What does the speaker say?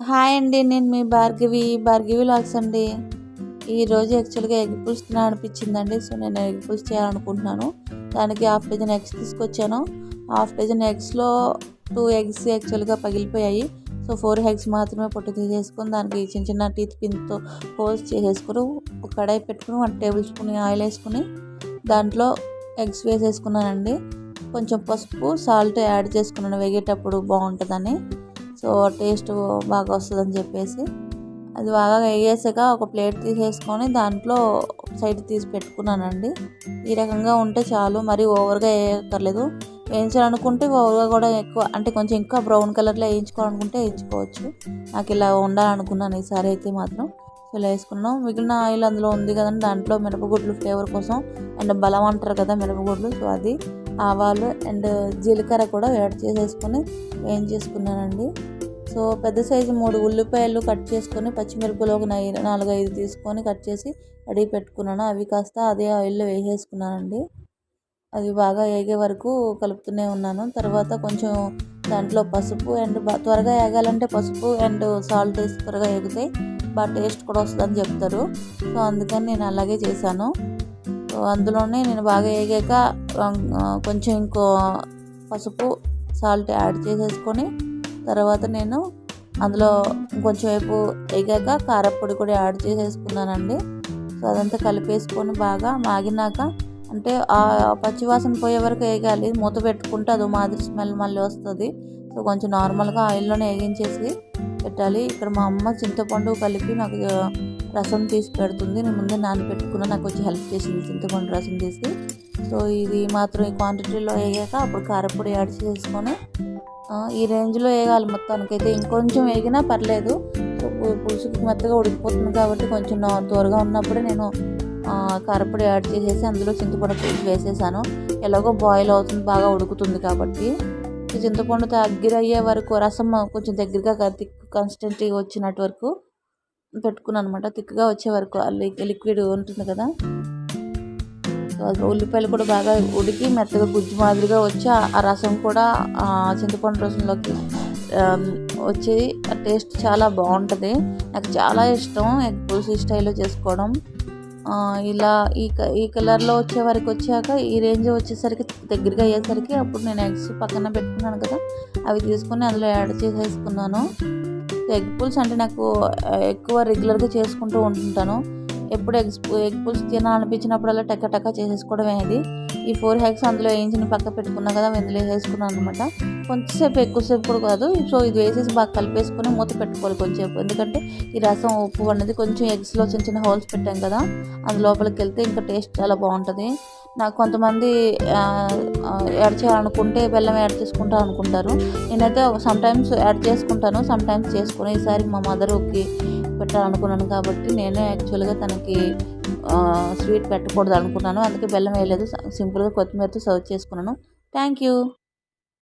Hi అండి. నేను మీ Bhargavi vlogs అండి. ఈరోజు యాక్చువల్గా ఎగ్ పులుసు తినాలనిపించిందండి. సో నేను ఎగ్ పులుసు చేయాలనుకుంటున్నాను. దానికి హాఫ్ డజన్ ఎగ్స్ తీసుకొచ్చాను. హాఫ్ డజన్ ఎగ్స్లో 2 ఎగ్స్ యాక్చువల్గా పగిలిపోయాయి. సో 4 ఎగ్స్ మాత్రమే పొట్టు తీసేసుకొని దానికి చిన్న చిన్న టీత్ పిన్తో హోల్స్ చేసేసుకుని ఒక కడాయి పెట్టుకుని 1 టేబుల్ స్పూన్ ఆయిల్ వేసుకుని దాంట్లో ఎగ్స్ వేసేసుకున్నానండి. కొంచెం పసుపు సాల్ట్ యాడ్ చేసుకున్నాను, వేగేటప్పుడు బాగుంటుందని. సో టేస్ట్ బాగా వస్తుందని చెప్పేసి అది బాగా వేగేసాక ఒక ప్లేట్ తీసేసుకొని దాంట్లో సైడ్ తీసి పెట్టుకున్నానండి. ఈ రకంగా ఉంటే చాలు, మరి ఓవర్గా వేయక్కర్లేదు. వేయించాలనుకుంటే ఓవర్గా కూడా ఎక్కువ అంటే కొంచెం ఇంకా బ్రౌన్ కలర్లో వేయించుకోవాలనుకుంటే వేయించుకోవచ్చు. నాకు ఇలా ఉండాలనుకున్నాను ఈసారి అయితే మాత్రం. సో ఇలా వేసుకున్నాం. మిగిలిన ఆయిల్ అందులో ఉంది కదండి, దాంట్లో మినపగుడ్లు ఫ్లేవర్ కోసం అండ్ బలం అంటారు కదా మినపగుడ్లు, సో అది ఆవాలు అండ్ జీలకర్ర కూడా యాడ్ చేసేసుకొని వేయించేసుకున్నానండి. సో పెద్ద సైజు 3 ఉల్లిపాయలు కట్ చేసుకొని పచ్చిమిరపకాయలు ఒక 4-5 తీసుకొని కట్ చేసి రెడీ పెట్టుకున్నాను. అవి కాస్త అదే ఆయిల్లో వేసేసుకున్నానండి. అది బాగా వేగే వరకు కలుపుతూనే ఉన్నాను. తర్వాత కొంచెం దాంట్లో పసుపు అండ్ త్వరగా వేగాలంటే పసుపు అండ్ సాల్ట్ వేసి త్వరగా వేగుతాయి, బాగా టేస్ట్ కూడా వస్తుందని చెప్తారు. సో అందుకని నేను అలాగే చేశాను. సో అందులోనే నేను బాగా వేగాక కొంచెం ఇంకో పసుపు సాల్ట్ యాడ్ చేసేసుకొని తర్వాత నేను అందులో కొంచెం వైపు వేగాక కారపొడి కూడా యాడ్ చేసేసుకున్నానండి. సో అదంతా కలిపేసుకొని బాగా మాగినాక అంటే ఆ పచ్చివాసన పోయే వరకు వేగాలి. మూత పెట్టుకుంటే అది మాదిరి స్మెల్ మళ్ళీ వస్తుంది. సో కొంచెం నార్మల్గా ఆయిల్లోనే వేగించేసి పెట్టాలి. ఇక్కడ మా అమ్మ చింతపండు కలిపి నాకు రసం తీసి పెడుతుంది. నేను ముందే నానబెట్టుకున్నా, నాకు కొంచెం హెల్ప్ చేసింది చింతపండు రసం తీసి. సో ఇది మాత్రం ఈ క్వాంటిటీలో వేగాక అప్పుడు కారపొడి యాడ్ చేసుకొని ఈ రేంజ్లో వేగాలి మొత్తానికైతే. ఇంకొంచెం వేగినా పర్లేదు. సో పులుసుకి మెత్తగా ఉడికిపోతుంది కాబట్టి కొంచెం త్వరగా ఉన్నప్పుడే నేను కారపొడి యాడ్ చేసేసి అందులో చింతపండు పులుసు వేసేసాను. ఎలాగో బాయిల్ అవుతుంది, బాగా ఉడుకుతుంది కాబట్టి. చింతపండు దగ్గర అయ్యే వరకు రసం కొంచెం దగ్గరగా థిక్ కన్సిస్టెన్సీ వచ్చినట్టు వరకు పెట్టుకున్నాను అనమాట. థిక్గా వచ్చే వరకు లిక్విడ్ ఉంటుంది కదా. ఉల్లిపాయలు కూడా బాగా ఉడికి మెత్తగా గుజ్జు మాదిరిగా వచ్చి ఆ రసం కూడా చింతపండు రసంలోకి వచ్చేది. ఆ టేస్ట్ చాలా బాగుంటుంది. నాకు చాలా ఇష్టం ఎగ్ పులుసు స్టైల్లో చేసుకోవడం. ఇలా ఈ కలర్లో వచ్చే వరకు వచ్చాక ఈ రేంజ్ వచ్చేసరికి దగ్గరగా అయ్యేసరికి అప్పుడు నేను ఎగ్స్ పక్కన పెట్టుకున్నాను కదా, అవి తీసుకొని అందులో యాడ్ చేసేసుకున్నాను. ఎగ్ పులుసు అంటే నాకు ఎక్కువ రెగ్యులర్గా చేసుకుంటూ ఉంటుంటాను. ఎప్పుడు ఎగ్ పులుసు తినాలనిపించినప్పుడల్లా టక్క చేసేసుకోవడమే ఇది. ఈ 4 ఎగ్స్ అందులో వేయించి పక్క పెట్టుకున్నా కదా, ఇందులో వేసేసుకున్నాను అనమాట. కొంచెంసేపు ఎక్కువసేపు కూడా కాదు. సో ఇది వేసేసి బాగా కలిపేసుకొని మూత పెట్టుకోవాలి కొంచెంసేపు, ఎందుకంటే ఈ రసం ఉప్పు అనేది కొంచెం ఎగ్స్లో చిన్న చిన్న హోల్స్ పెట్టాం కదా, అందులోపలికి వెళ్తే ఇంకా టేస్ట్ చాలా బాగుంటుంది. నాకు కొంతమంది యాడ్ చేయాలనుకుంటే బెల్లం యాడ్ చేసుకుంటా అనుకుంటారు. నేనైతే సమ్టైమ్స్ యాడ్ చేసుకుంటాను, సమ్టైమ్స్ చేసుకుని. ఈసారి మా మదర్కి పెట్టాలనుకున్నాను కాబట్టి నేను యాక్చువల్గా తనకి స్వీట్ పెట్టకూడదు అనుకున్నాను, అందుకే బెల్లం వేయలేదు. సింపుల్గా కొత్తిమీరతో సర్వ్ చేసుకున్నాను. Thank you.